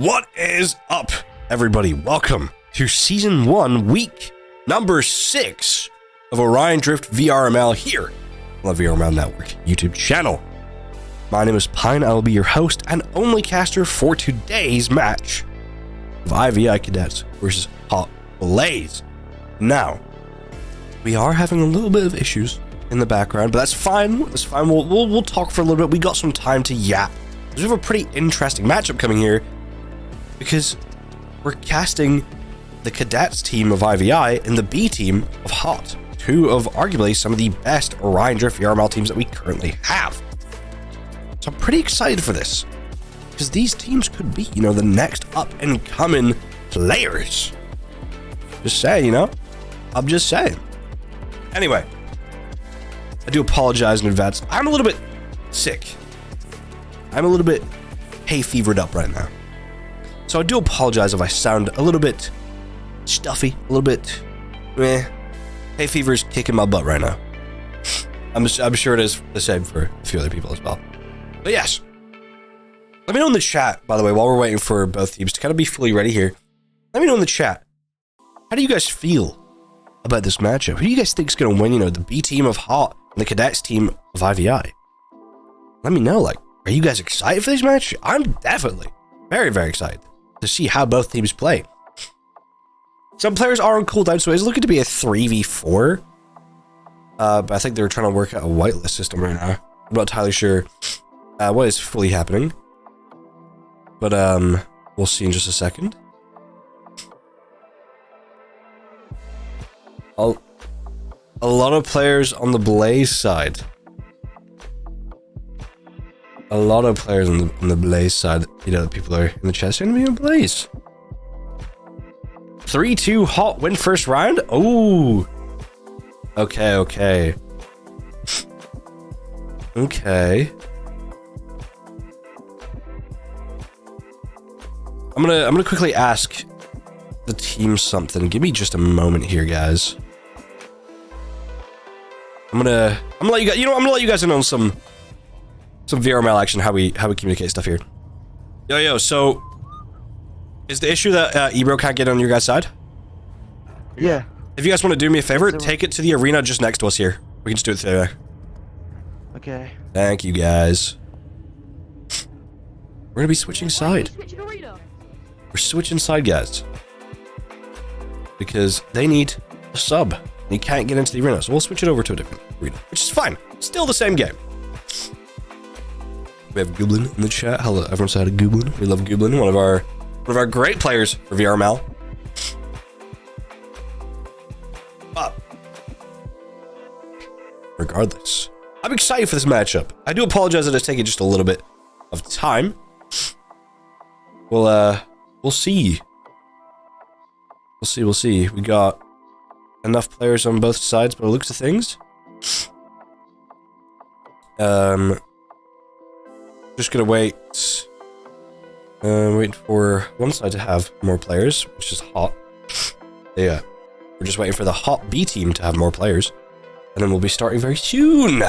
What is up, everybody? Welcome to Season 1, Week number 6 of Orion Drift VRML here on the VRML Network YouTube channel. My name is Pine. I will be your host and only caster for today's match of IVI Cadets versus Hot Blaze. Now, we are having a little bit of issues in the background, but that's fine. That's fine. We'll talk for a little bit. We got some time to yap. We have a pretty interesting matchup coming here because we're casting the Cadets team of IVI and the B team of Hot, two of arguably some of the best Orion Drift VRML teams that we currently have. So I'm pretty excited for this because these teams could be, the next up and coming players. Just saying, I'm just saying. Anyway, I do apologize in advance. I'm a little bit sick. I'm a little bit hay fevered up right now. So I do apologize if I sound a little bit stuffy, a little bit hay fever's kicking my butt right now. I'm sure it is the same for a few other people as well. But yes, let me know in the chat, by the way, while we're waiting for both teams to kind of be fully ready here. Let me know in the chat, how do you guys feel about this matchup? Who do you guys think is going to win, the B team of Hot and the Cadets team of IVI? Let me know, are you guys excited for this match? I'm definitely very, very excited to see how both teams play. Some players are on cooldown, so it's looking to be a 3v4. But I think they're trying to work out a whitelist system right now. I'm not entirely sure what is fully happening. But we'll see in just a second. A lot of players on the Blaze side. A lot of players on the Blaze side. People are in the chat saying to be on Blaze. 3-2 Hot win first round? Oh. Okay. Okay. I'm gonna quickly ask the team something. Give me just a moment here, guys. I'm gonna let you guys. I'm gonna let you guys in on some VRML action. How we communicate stuff here. Yo. So, is the issue that Ebro can't get on your guys' side? Yeah. If you guys want to do me a favor, take it to the arena just next to us here. We can just do it together. Okay. Thank you, guys. We're gonna be switching side. We're switching side, guys, because they need a sub. You can't get into the arena, so we'll switch it over to a different arena, which is fine. Still the same game. We have Goblin in the chat. Hello, everyone said Goblin. We love Goblin, one of our great players for VRML. But regardless, I'm excited for this matchup. I do apologize that it's taking just a little bit of time. We'll see. We'll see. We got enough players on both sides by the looks of things. Just gonna wait. Waiting for one side to have more players, which is Hot. Yeah. We're just waiting for the Hot B team to have more players. And then we'll be starting very soon.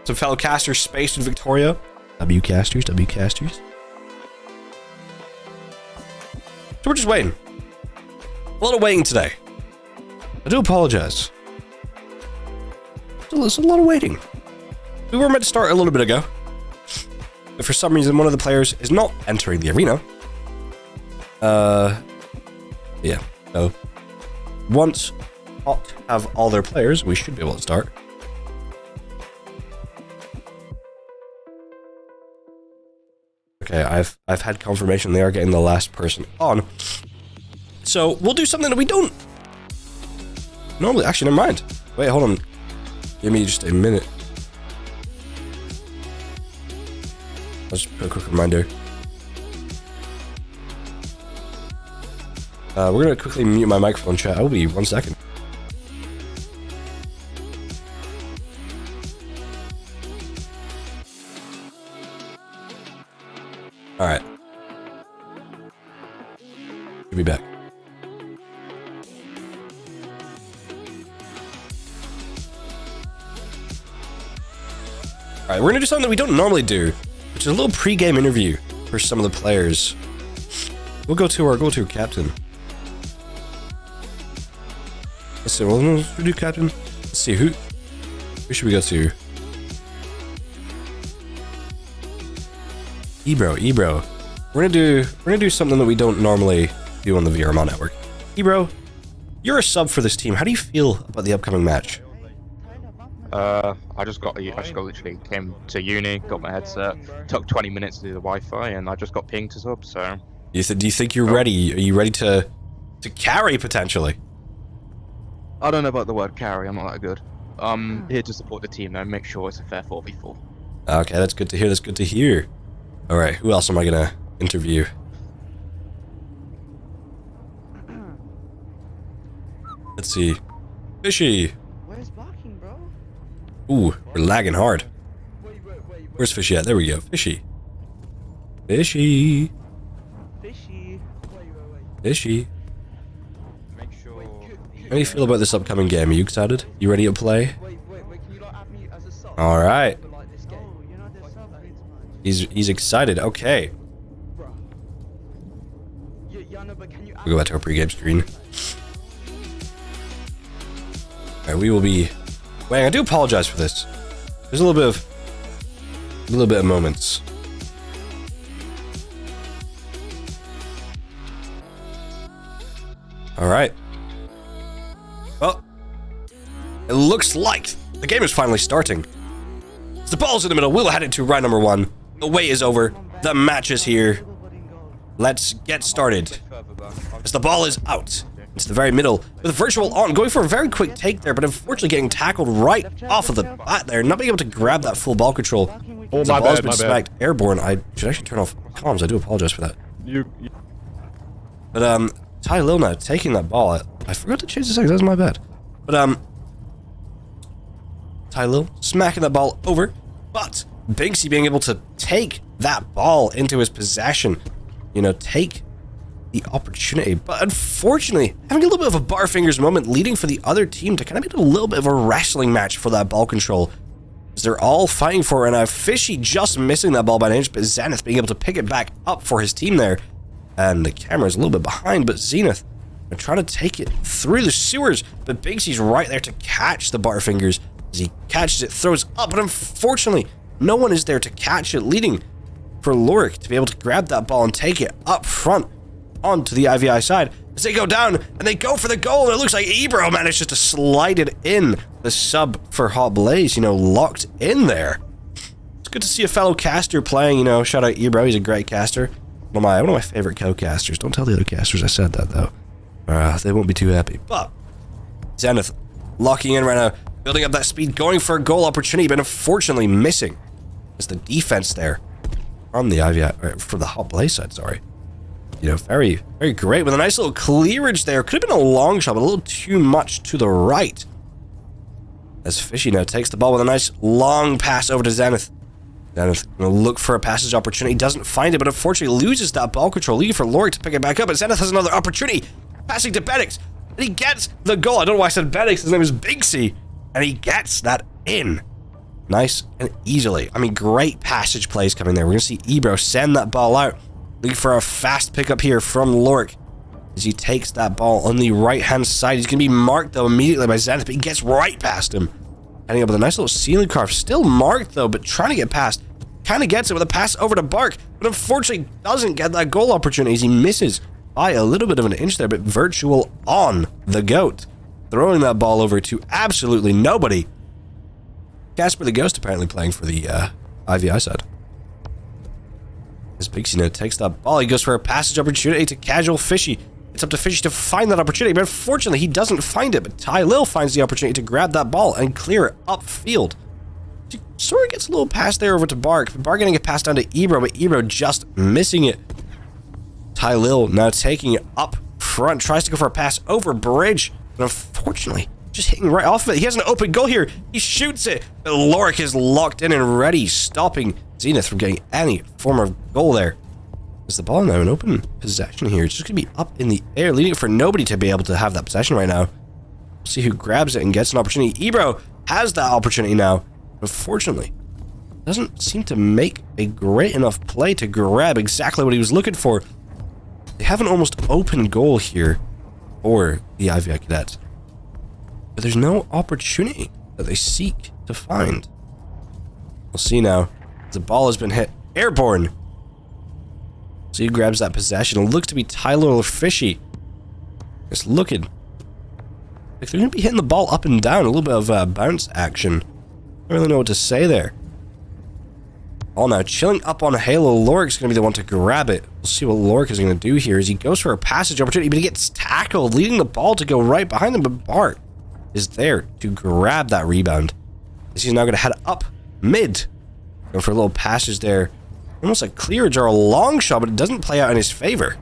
Some fellow casters, Space and Victoria. W casters. So we're just waiting. A lot of waiting today. I do apologize. There's a lot of waiting. We were meant to start a little bit ago, but for some reason one of the players is not entering the arena. Yeah. So once Hot have all their players, we should be able to start. Okay, I've had confirmation they are getting the last person on. So we'll do something that we don't normally. Actually, never mind. Wait, hold on. Give me just a minute. I'll just put a quick reminder. We're gonna quickly mute my microphone chat. I'll be 1 second. All right. We'll be back. All right, we're gonna do something that we don't normally do, which is a little pre-game interview for some of the players. We'll go to our captain. Let's see, well, let's do captain. Let's see, who should we go to? Ebro. We're gonna do something that we don't normally do on the VRML network. Ebro, you're a sub for this team. How do you feel about the upcoming match? I just literally came to uni, got my headset, took 20 minutes to do the Wi-Fi, and I just got pinged to sub, so... Do you think you're ready? Are you ready to carry, potentially? I don't know about the word carry, I'm not that good. I'm here to support the team, though, make sure it's a fair 4v4. Okay, that's good to hear. Alright, who else am I gonna interview? Let's see. Fishy! Where's barking, bro? Ooh, we're lagging hard. Where's Fishy at? There we go. Fishy. Fishy. Fishy. Make sure... How do you feel about this upcoming game? Are you excited? You ready to play? Wait, can you not add me as a sub? Alright. For, like, this game? Oh, you're not the sub, He's excited. Okay. bro. Yeah, no, but can you add We'll go back to our pregame screen. Alright, we will be... Wait, I do apologize for this. There's a little bit of moments. Alright. Well, it looks like the game is finally starting. The ball's in the middle. We'll head into round number 1. The wait is over. The match is here. Let's get started. As the ball is out. It's the very middle. With virtual on, going for a very quick take there, but unfortunately getting tackled right off of the bat there. Not being able to grab that full ball control. Oh, The ball's been smacked airborne. I should actually turn off comms. I do apologize for that. But, Ty Lil now taking that ball. I forgot to change the settings. That's my bad. But, Ty Lil smacking that ball over. But, Binksy being able to take that ball into his possession. You know, take the opportunity. But unfortunately, having a little bit of a Barfingers moment, leading for the other team to kind of make it a little bit of a wrestling match for that ball control. As they're all fighting for it, and Fishy just missing that ball by an inch, but Zenith being able to pick it back up for his team there. And the camera's a little bit behind, but Zenith are trying to take it through the sewers, but Bigsy's right there to catch the Barfingers. As he catches it, throws up, but unfortunately, no one is there to catch it, leading for Lorik to be able to grab that ball and take it up front onto the IVI side. As they go down, and they go for the goal, and it looks like Ebro manages to slide it in. The sub for Hot Blaze, you know, locked in there. It's good to see a fellow caster playing, you know, shout out Ebro, he's a great caster. One of my favorite co-casters. Don't tell the other casters I said that, though. They won't be too happy. But Zenith locking in right now, building up that speed, going for a goal opportunity, but unfortunately missing. As the defense there from the IVI, for the Hot Blaze side, sorry. You know, very, very great with a nice little clearage there. Could have been a long shot, but a little too much to the right. As Fishy now takes the ball with a nice long pass over to Zenith. Zenith gonna look for a passage opportunity, doesn't find it, but unfortunately loses that ball control, leaving for Lorik to pick it back up, and Zenith has another opportunity, passing to Benix, and he gets the goal. I don't know why I said Benix, his name is Binksy, and he gets that in. Nice and easily. I mean, great passage plays coming there. We're gonna see Ebro send that ball out, looking for a fast pickup here from Lorik, as he takes that ball on the right-hand side. He's gonna be marked, though, immediately by Zenith, but he gets right past him. Heading up with a nice little ceiling carve. Still marked, though, but trying to get past. Kind of gets it with a pass over to Bark, but unfortunately doesn't get that goal opportunity as he misses by a little bit of an inch there, but virtual on the GOAT. Throwing that ball over to absolutely nobody. Casper the Ghost apparently playing for the IVI side. As Bigsy now takes that ball, he goes for a passage opportunity to casual Fishy. It's up to Fishy to find that opportunity, but unfortunately he doesn't find it, but Ty Lil finds the opportunity to grab that ball and clear it upfield. He sort of gets a little pass there over to Bark, but Bark getting a pass down to Ebro, but Ebro just missing it. Ty Lil now taking it up front, tries to go for a pass over bridge, but unfortunately just hitting right off of it. He has an open goal here. He shoots it, but Lorik is locked in and ready, stopping Zenith from getting any form of goal there. Is the ball now in open possession here? It's just going to be up in the air, leaving it for nobody to be able to have that possession right now. We'll see who grabs it and gets an opportunity. Ebro has that opportunity now. Unfortunately, doesn't seem to make a great enough play to grab exactly what he was looking for. They have an almost open goal here for the IVI Cadets. But there's no opportunity that they seek to find. We'll see now. The ball has been hit. Airborne! So he grabs that possession. It looks to be Tyler Fishy. It's looking like they're going to be hitting the ball up and down. A little bit of bounce action. I don't really know what to say there. Oh, now chilling up on Halo. Lorik's going to be the one to grab it. We'll see what Lorik is going to do here as he goes for a passage opportunity, but he gets tackled, leading the ball to go right behind him. But Bart is there to grab that rebound. He's now going to head up mid. Going for a little passage there. Almost a clearage or a long shot, but it doesn't play out in his favor.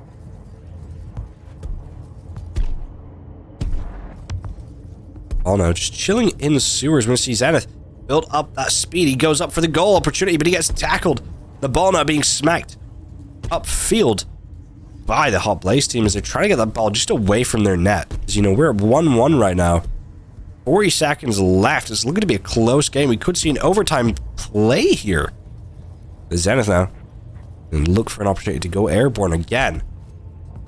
Oh no, just chilling in the sewers. We're going to see Zenith build up that speed. He goes up for the goal opportunity, but he gets tackled. The ball now being smacked upfield by the Hot Blaze team as they're trying to get that ball just away from their net. As you know, we're at 1-1 right now. 40 seconds left. It's looking to be a close game. We could see an overtime play here. The Zenith now. And look for an opportunity to go airborne again.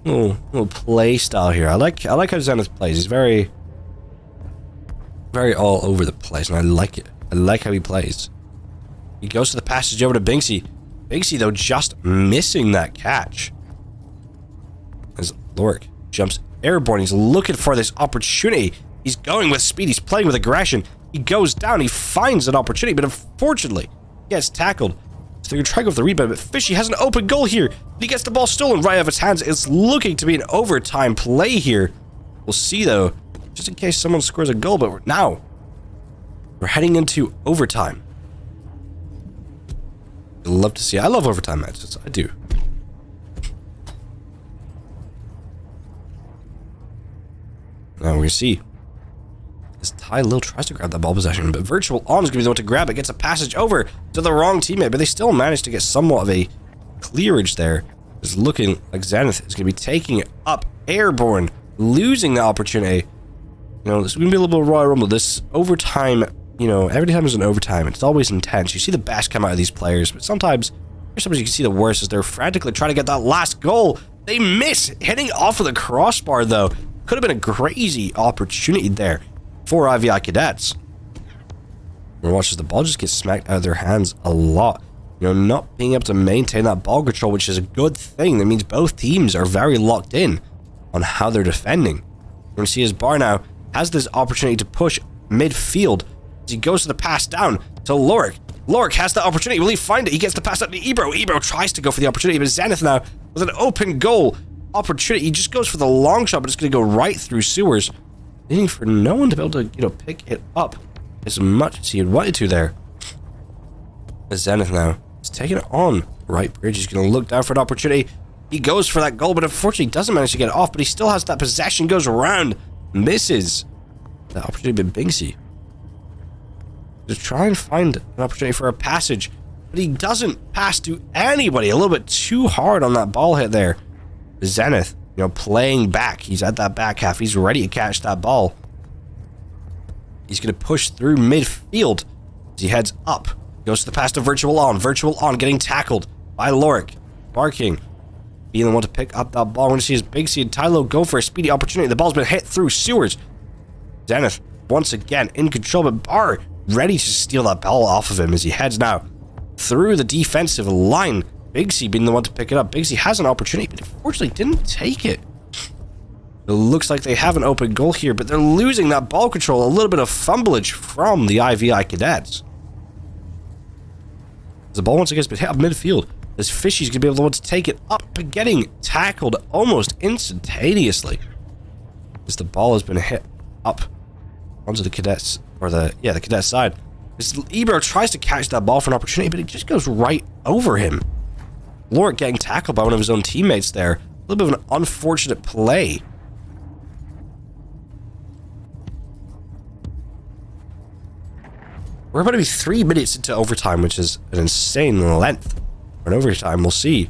Little play style here. I like how Zenith plays. He's very all over the place, and I like it. I like how he plays. He goes to the passage over to Binksy. Binksy, though, just missing that catch. As Lorik jumps airborne, he's looking for this opportunity. He's going with speed. He's playing with aggression. He goes down. He finds an opportunity, but unfortunately, he gets tackled. So they're going to try to go for the rebound, but Fishy has an open goal here. He gets the ball stolen right out of his hands. It's looking to be an overtime play here. We'll see, though, just in case someone scores a goal, but now we're heading into overtime. I'd love to see it. I love overtime matches. I do. Now we're going to see as Ty Lil tries to grab that ball possession, but Virtual On is going to be the one to grab it. Gets a passage over to the wrong teammate, but they still manage to get somewhat of a clearage there. It's looking like Zenith is going to be taking it up airborne, losing the opportunity. You know, this is going to be a little bit of Royal Rumble. This overtime, you know, every time there's an overtime, it's always intense. You see the best come out of these players, but sometimes you can see the worst as they're frantically trying to get that last goal. They miss, hitting off of the crossbar, though. Could have been a crazy opportunity there for IVI Cadets. We're watching the ball just get smacked out of their hands a lot. You know, not being able to maintain that ball control, which is a good thing. That means both teams are very locked in on how they're defending. We're going to see his Bar now has this opportunity to push midfield as he goes to the pass down to Lorik. Lorik has the opportunity. Will he find it? He gets the pass out to Ebro. Ebro tries to go for the opportunity, but Zenith now with an open goal opportunity. He just goes for the long shot, but it's going to go right through sewers, leaving for no one to be able to, you know, pick it up as much as he had wanted to there. The Zenith now is taking it on right bridge. He's going to look down for an opportunity. He goes for that goal, but unfortunately doesn't manage to get it off, but he still has that possession, goes around, misses that opportunity with Binksy to try and find an opportunity for a passage, but he doesn't pass to anybody. A little bit too hard on that ball hit there. Zenith, you know, playing back. He's at that back half. He's ready to catch that ball. He's going to push through midfield as he heads up. Goes to the pass to Virtual On. Virtual On getting tackled by Lorik. Barking. Being the one to pick up that ball. We're going to see his Binksy and Tylo go for a speedy opportunity. The ball's been hit through sewers. Zenith, once again, in control, but Bar ready to steal that ball off of him as he heads now through the defensive line. Binksy being the one to pick it up. Binksy has an opportunity, but unfortunately didn't take it. It looks like they have an open goal here, but they're losing that ball control. A little bit of fumblage from the IVI Cadets. The ball once again has been hit up midfield. This Fishy's going to be able to take it up, but getting tackled almost instantaneously. As the ball has been hit up onto the Cadets, or the Cadets side. This Ebro tries to catch that ball for an opportunity, but it just goes right over him. Lorik getting tackled by one of his own teammates there. A little bit of an unfortunate play. We're about to be 3 minutes into overtime, which is an insane length. For an overtime, we'll see.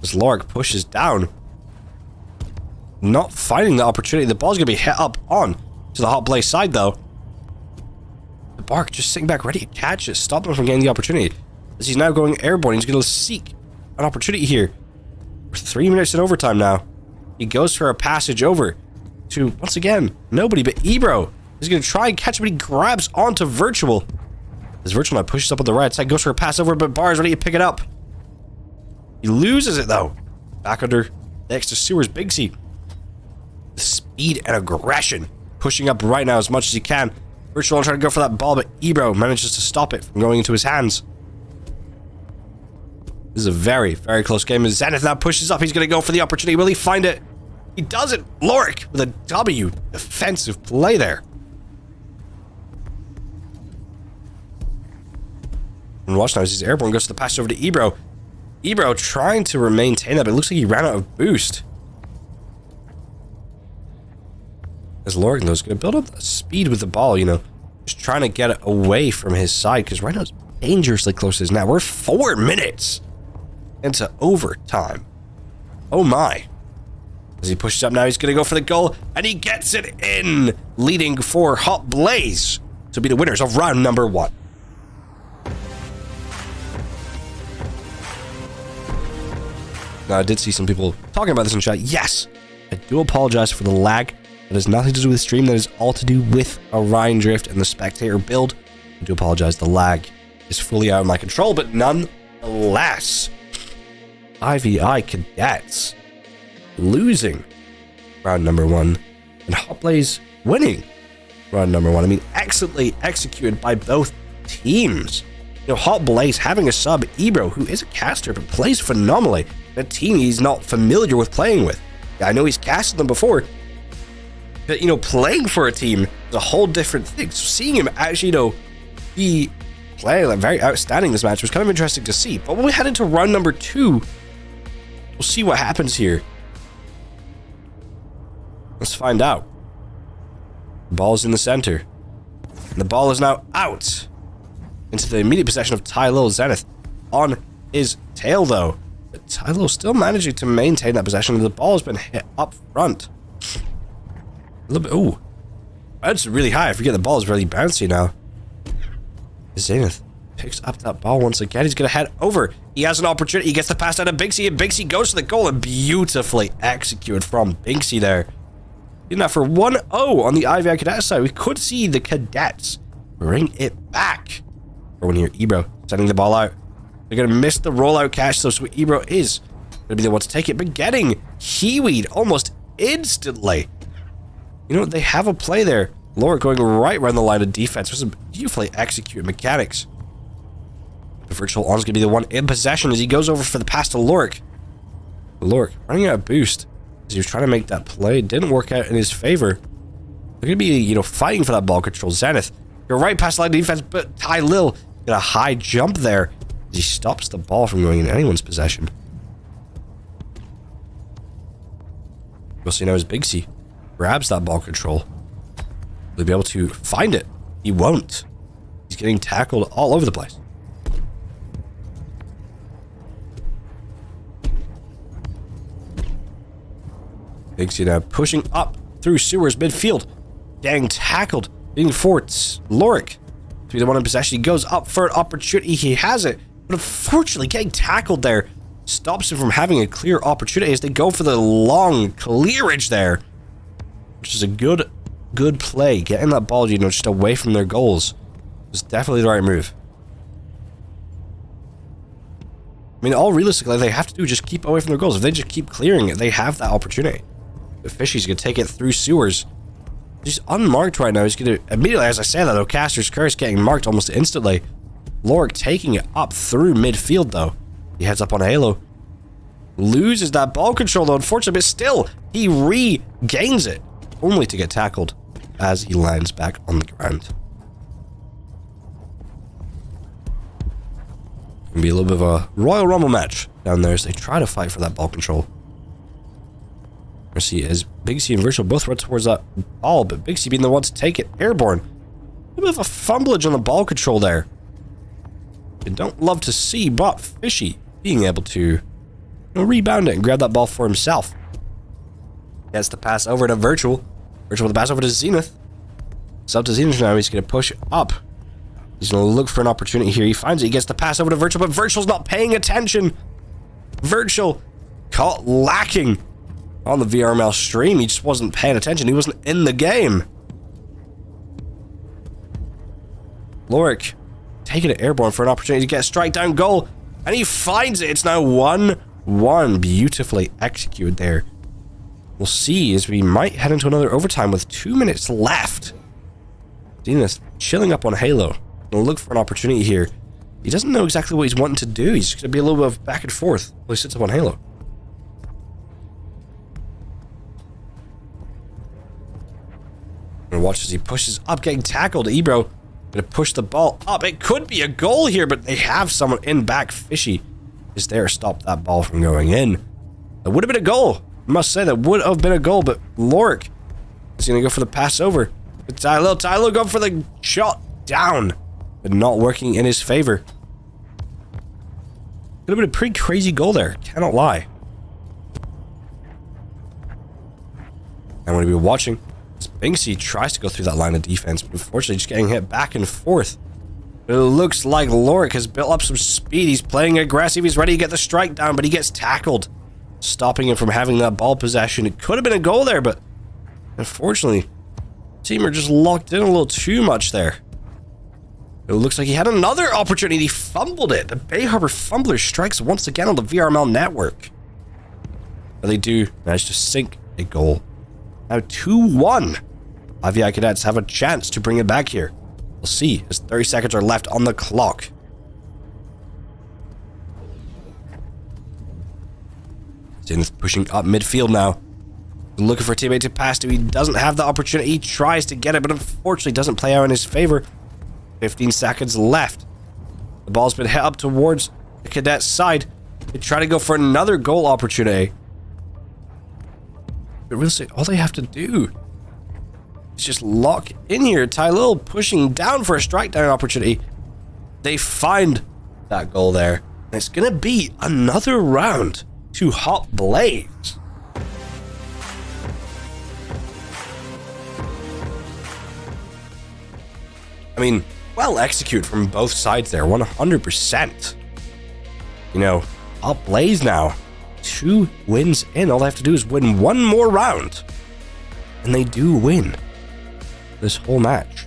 As Lorik pushes down. Not finding the opportunity. The ball's going to be hit up on to the Hot Blaze side, though. The Bark just sitting back ready to catch it. Stop him from getting the opportunity. As he's now going airborne, he's going to seek an opportunity here. We're 3 minutes in overtime now. He goes for a passage over to, once again, nobody but Ebro. He's going to try and catch him, but he grabs onto Virtual. As Virtual now pushes up on the right side, goes for a pass over, but Bar's ready to pick it up. He loses it, though. Back under next to Sewers, Big C. The speed and aggression. Pushing up right now as much as he can. Virtual trying to go for that ball, but Ebro manages to stop it from going into his hands. This is a very, very close game. As Zenith now pushes up, he's going to go for the opportunity. Will he find it? He doesn't. Lorik with a W. Defensive play there. And watch now as he's airborne, goes to the pass over to Ebro. Ebro trying to maintain that, but it looks like he ran out of boost. As Lorik though is going to build up the speed with the ball, you know, just trying to get it away from his side, because right now it's dangerously close to his net. We're 4 minutes into overtime. Oh my. As he pushes up now, he's going to go for the goal, and he gets it in, leading for Hot Blaze to be the winners of round number 1. Now, I did see some people talking about this in chat. Yes, I do apologize for the lag. That has nothing to do with stream. That is all to do with Orion Drift and the spectator build. I do apologize. The lag is fully out of my control, but nonetheless, IVI Cadets losing round number 1 and Hot Blaze winning round number 1. I mean, excellently executed by both teams. You know, Hot Blaze having a sub, Ebro, who is a caster but plays phenomenally. A team he's not familiar with playing with. I know he's casted them before, but, you know, playing for a team is a whole different thing. So seeing him actually, you know, be playing like very outstanding this match was kind of interesting to see. But when we head into round number 2, we'll see what happens here. Let's find out. The ball's in the center. And the ball is now out into the immediate possession of Tylo. Zenith on his tail, though. But Tylo still managing to maintain that possession. The ball has been hit up front. A little bit. Ooh. That's really high. I forget the ball is really bouncy now. Zenith picks up that ball once again. He's going to head over. He has an opportunity. He gets the pass out of Big C, and Big C goes to the goal, and beautifully executed from Big C there. Doing that for 1-0 on the IVI Cadets side. We could see the Cadets bring it back. Or when you're Ebro sending the ball out. They're going to miss the rollout catch, though, so Ebro is going to be the one to take it. But getting Kiwi'd almost instantly. You know, they have a play there. Lorik going right around the line of defense. There's some beautifully executed mechanics. The Virtual On's going to be the one in possession as he goes over for the pass to Lorik. Lorik running out of boost as he was trying to make that play. It didn't work out in his favor. They're going to be, you know, fighting for that ball control. Zenith, you're right past the line of defense, but Ty Lil got a high jump there as he stops the ball from going in anyone's possession. We'll see now as Big C grabs that ball control. Will he be able to find it? He won't. He's getting tackled all over the place. Big C now pushing up through Sewers midfield. Getting tackled. Being forced. Lorik to be the one in possession. He goes up for an opportunity. He has it. But unfortunately, getting tackled there stops him from having a clear opportunity as they go for the long clearage there. Which is a good play. Getting that ball, you know, just away from their goals was definitely the right move. I mean, all realistically, they have to do just keep away from their goals. If they just keep clearing it, they have that opportunity. But Fishy's going to take it through Sewers. He's unmarked right now. He's going to immediately, as I say that, though, Caster's Curse getting marked almost instantly. Lorik taking it up through midfield, though. He heads up on Halo. Loses that ball control, though, unfortunately, but still, he regains it. Only to get tackled as he lands back on the ground. Gonna be a little bit of a Royal Rumble match down there as they try to fight for that ball control. See, as Big C and Virtual both run towards that ball, but Big C being the one to take it airborne. A little bit of a fumblage on the ball control there. You don't love to see, but Fishy being able to, you know, rebound it and grab that ball for himself. Gets the pass over to Virtual. Virtual with the pass over to Zenith. It's up to Zenith now. He's going to push up. He's going to look for an opportunity here. He finds it. He gets the pass over to Virtual, but Virtual's not paying attention. Virtual caught lacking on the VRML stream. He just wasn't paying attention. He wasn't in the game. Lorik taking it airborne for an opportunity to get a strike down goal. And he finds it. It's now 1-1. Beautifully executed there. We'll see as we might head into another overtime with 2 minutes left. Zenith chilling up on Halo. Gonna look for an opportunity here. He doesn't know exactly what he's wanting to do. He's going to be a little bit of back and forth while he sits up on Halo. And watch as he pushes up, getting tackled. Ebro going to push the ball up. It could be a goal here, but they have someone in back. Fishy is there to stop that ball from going in. That would have been a goal. I must say, that would have been a goal, but Lorik is going to go for the pass over. But Tylo going for the shot down, but not working in his favor. Could have been a pretty crazy goal there, cannot lie. And when we were watching, Binksy tries to go through that line of defense, but unfortunately just getting hit back and forth. But it looks like Lorik has built up some speed. He's playing aggressive. He's ready to get the strike down, but he gets tackled, stopping him from having that ball possession. It could have been a goal there, but unfortunately, Teamer just locked in a little too much there. It looks like he had another opportunity. He fumbled it. The Bay Harbor Fumbler strikes once again on the VRML network. But they do manage to sink a goal. Now 2-1. VI Cadets have a chance to bring it back here. We'll see as 30 seconds are left on the clock. Zenith pushing up midfield now. Looking for a teammate to pass to. He doesn't have the opportunity. He tries to get it, but unfortunately doesn't play out in his favor. 15 seconds left. The ball's been hit up towards the Cadets side. They try to go for another goal opportunity. But really, all they have to do is just lock in here. Tylil pushing down for a strike down opportunity. They find that goal there. And it's going to be another round to Hot Blaze. I mean, well executed from both sides there, 100%. You know, Hot Blaze now, 2 wins in. All they have to do is win one more round, and they do win this whole match.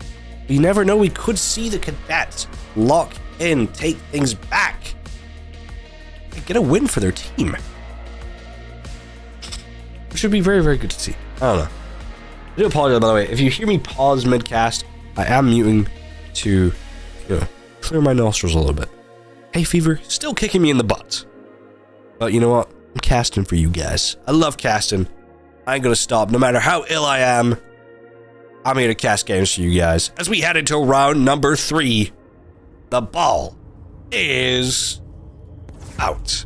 You never know, we could see the Cadets lock in, take things back, and get a win for their team. Which should be very, very good to see. I don't know. I do apologize, by the way. If you hear me pause mid-cast, I am muting to, clear my nostrils a little bit. Hay fever, still kicking me in the butt. But you know what? I'm casting for you guys. I love casting. I ain't gonna stop. No matter how ill I am, I'm here to cast games for you guys. As we head into round number 3, the ball is out.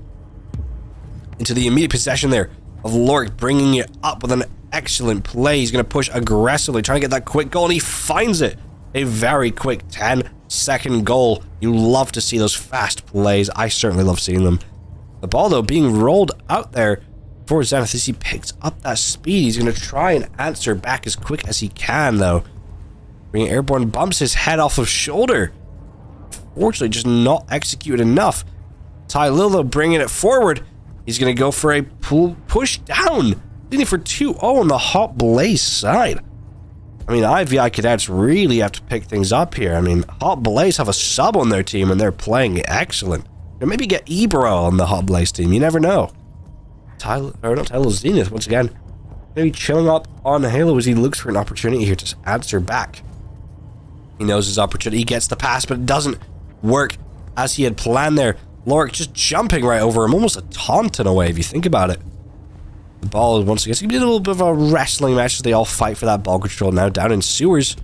Into the immediate possession there of Lorik, bringing it up with an excellent play. He's gonna push aggressively, trying to get that quick goal, and he finds it. A very quick 10-second goal. You love to see those fast plays. I certainly love seeing them. The ball, though, being rolled out there for Zenith as he picks up that speed. He's going to try and answer back as quick as he can, though. Bringing airborne, bumps his head off of shoulder. Fortunately, just not executed enough. Ty Lillo bringing it forward. He's going to go for a push down. Leading for 2-0 on the Hot Blaze side. I mean, IVI Cadets really have to pick things up here. I mean, Hot Blaze have a sub on their team, and they're playing excellent. Or maybe get Ebro on the Hot Blaze team. You never know. Zenith, once again, maybe chilling up on Halo as he looks for an opportunity here to answer back. He knows his opportunity. He gets the pass, but it doesn't work as he had planned there. Lorik just jumping right over him. Almost a taunt in a way, if you think about it. The ball is once again, it's going to be a little bit of a wrestling match as they all fight for that ball control now down in sewers.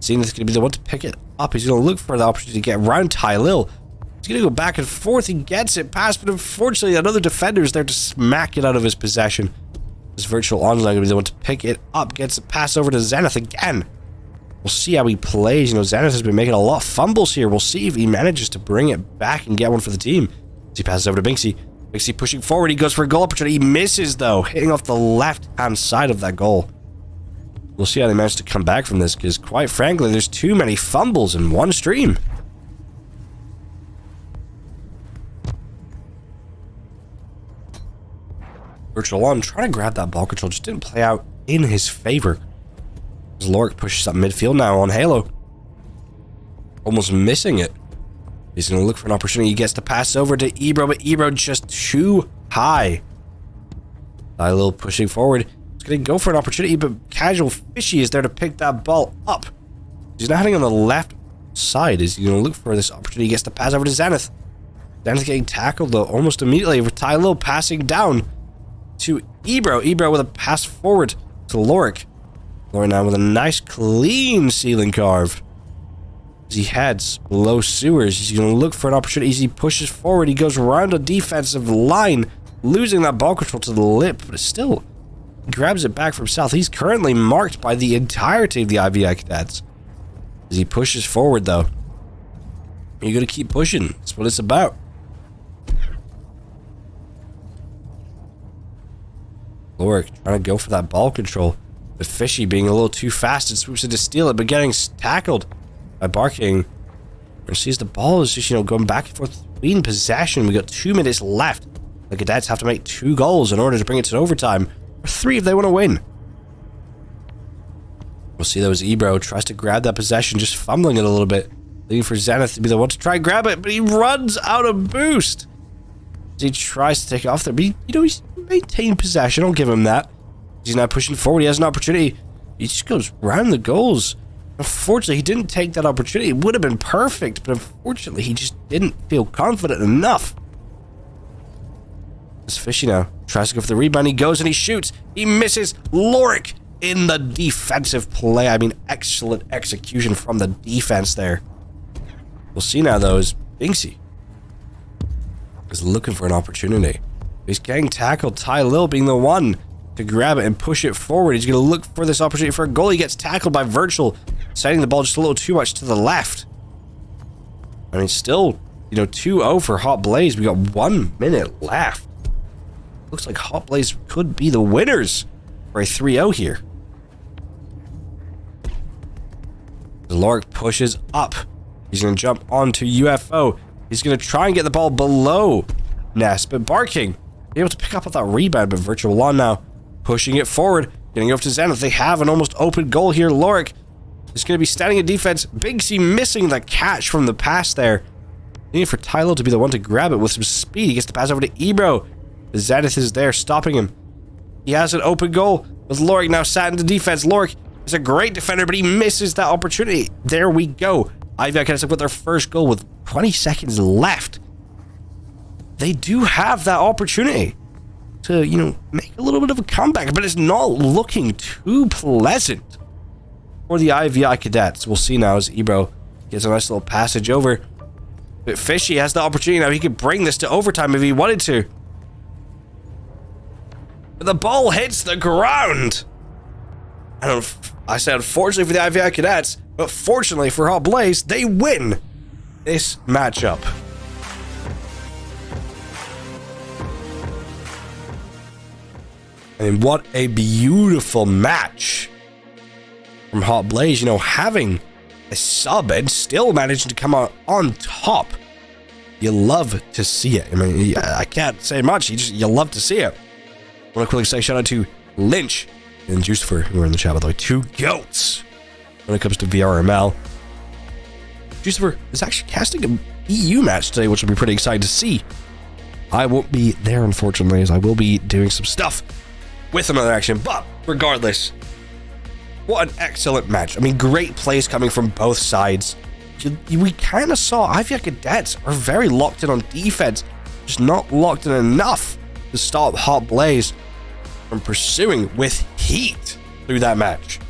Zenith's going to be the one to pick it up. He's going to look for the opportunity to get around Tylil. He's going to go back and forth. He gets it past, but unfortunately another defender is there to smack it out of his possession. This virtual online going to be the one to pick it up. Gets it passed over to Zenith again. We'll see how he plays. You know, Zenith has been making a lot of fumbles here. We'll see if he manages to bring it back and get one for the team. As he passes over to Binksy. Binksy pushing forward. He goes for a goal opportunity. He misses, though, hitting off the left-hand side of that goal. We'll see how they manage to come back from this, because quite frankly, there's too many fumbles in one stream. Virtual on trying to grab that ball control, just didn't play out in his favor. As Lorik pushes up midfield now on Halo. Almost missing it. He's going to look for an opportunity. He gets to pass over to Ebro, but Ebro just too high. Tylo pushing forward. He's going to go for an opportunity, but Casual Fishy is there to pick that ball up. He's now heading on the left side. Is he going to look for this opportunity? He gets to pass over to Zenith. Zenith getting tackled, though, almost immediately. With Tylo passing down to Ebro. Ebro with a pass forward to Lorik. Lorik now with a nice, clean ceiling carve. As he heads below sewers, he's going to look for an opportunity. As he pushes forward, he goes around a defensive line, losing that ball control to the lip, but still grabs it back from south. He's currently marked by the entirety of the IVI Cadets. As he pushes forward, though, you got to keep pushing. That's what it's about. Lorik trying to go for that ball control, but Fishy being a little too fast and swoops in to steal it, but getting tackled by Barking. And sees the ball is just, going back and forth between possession. We got 2 minutes left. The Cadets have to make 2 goals in order to bring it to overtime, or 3 if they want to win. We'll see though as Ebro tries to grab that possession, just fumbling it a little bit, leaving for Zenith to be the one to try and grab it, but he runs out of boost. He tries to take it off there, but he's maintained possession. I'll give him that. He's now pushing forward. He has an opportunity. He just goes round the goals. Unfortunately, he didn't take that opportunity. It would have been perfect, but unfortunately, he just didn't feel confident enough. It's Fishy now. Tries to go for the rebound. He goes and he shoots. He misses. Lorik in the defensive play. I mean, excellent execution from the defense there. We'll see now, though, is Binksy is looking for an opportunity. He's getting tackled. Ty Lil being the one to grab it and push it forward. He's going to look for this opportunity for a goal. He gets tackled by Virtual, sending the ball just a little too much to the left. I mean, still, 2-0 for Hot Blaze. We got 1 minute left. Looks like Hot Blaze could be the winners for a 3-0 here. Lorik pushes up. He's going to jump onto UFO. He's going to try and get the ball below Ness, but Barking able to pick up that rebound, but Virtual on now, pushing it forward, getting over to Zenith. They have an almost open goal here. Lorik is going to be standing in defense. Binksy missing the catch from the pass there. Needing for Tylo to be the one to grab it with some speed. He gets to pass over to Ebro. The Zenith is there, stopping him. He has an open goal with Lorik now sat into defense. Lorik is a great defender, but he misses that opportunity. There we go. IVI Cadets have got their first goal with 20 seconds left. They do have that opportunity to, make a little bit of a comeback, but it's not looking too pleasant for the IVI Cadets. We'll see now as Ebro gets a nice little passage over. But Fishy has the opportunity now. He could bring this to overtime if he wanted to. But the ball hits the ground. I say unfortunately for the IVI Cadets, but fortunately for Hot Blaze, they win this matchup. And what a beautiful match from Hot Blaze, having a sub and still managing to come out on top. You love to see it. I mean, I can't say much. You love to see it. I want to quickly say shout out to Lynch and Juicefer, who are in the chat, by the way. 2 goats when it comes to VRML. Juicefer is actually casting an EU match today, which will be pretty exciting to see. I won't be there, unfortunately, as I will be doing some stuff with another action, but regardless, what an excellent match. I mean, great plays coming from both sides. We kind of saw IVI Cadets are very locked in on defense, just not locked in enough to stop Hot Blaze from pursuing with heat through that match.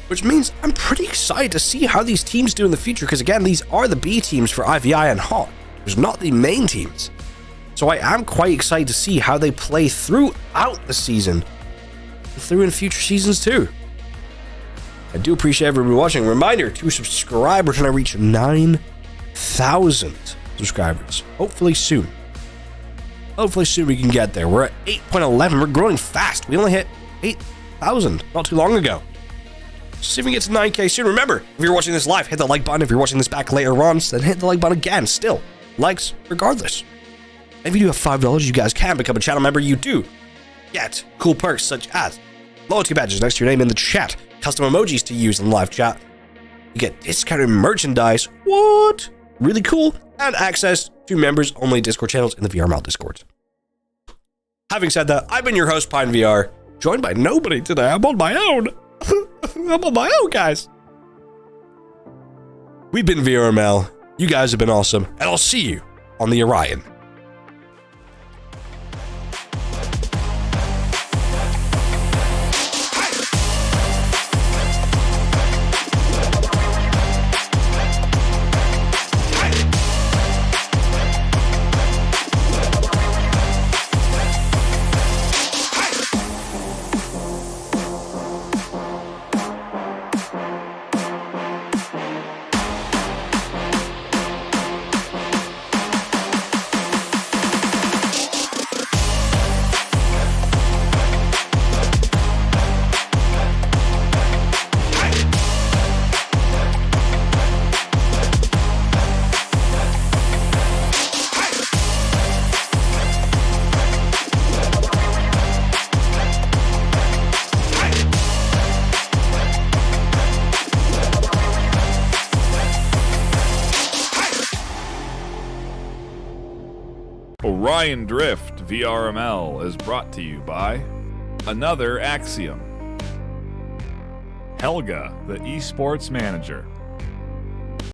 Which means I'm pretty excited to see how these teams do in the future, because again, these are the B teams for IVI and Hot. There's not the main teams. So I am quite excited to see how they play throughout the season, and through in future seasons too. I do appreciate everybody watching. Reminder to subscribe. We're trying to reach 9,000 subscribers. Hopefully soon. Hopefully soon we can get there. We're at 8.11. We're growing fast. We only hit 8,000 not too long ago. So see if we can get to 9K soon. Remember, if you're watching this live, hit the like button. If you're watching this back later on, then hit the like button again. Still, likes regardless. If you do have $5, you guys can become a channel member. You do get cool perks such as loyalty badges next to your name in the chat, custom emojis to use in live chat. You get discounted merchandise. What? Really cool. And access to members-only Discord channels in the VRML Discord. Having said that, I've been your host, Pine VR, joined by nobody today. I'm on my own. I'm on my own, guys. We've been VRML. You guys have been awesome. And I'll see you on the Orion. Orion Drift VRML is brought to you by Another Axiom, Helga, the esports manager,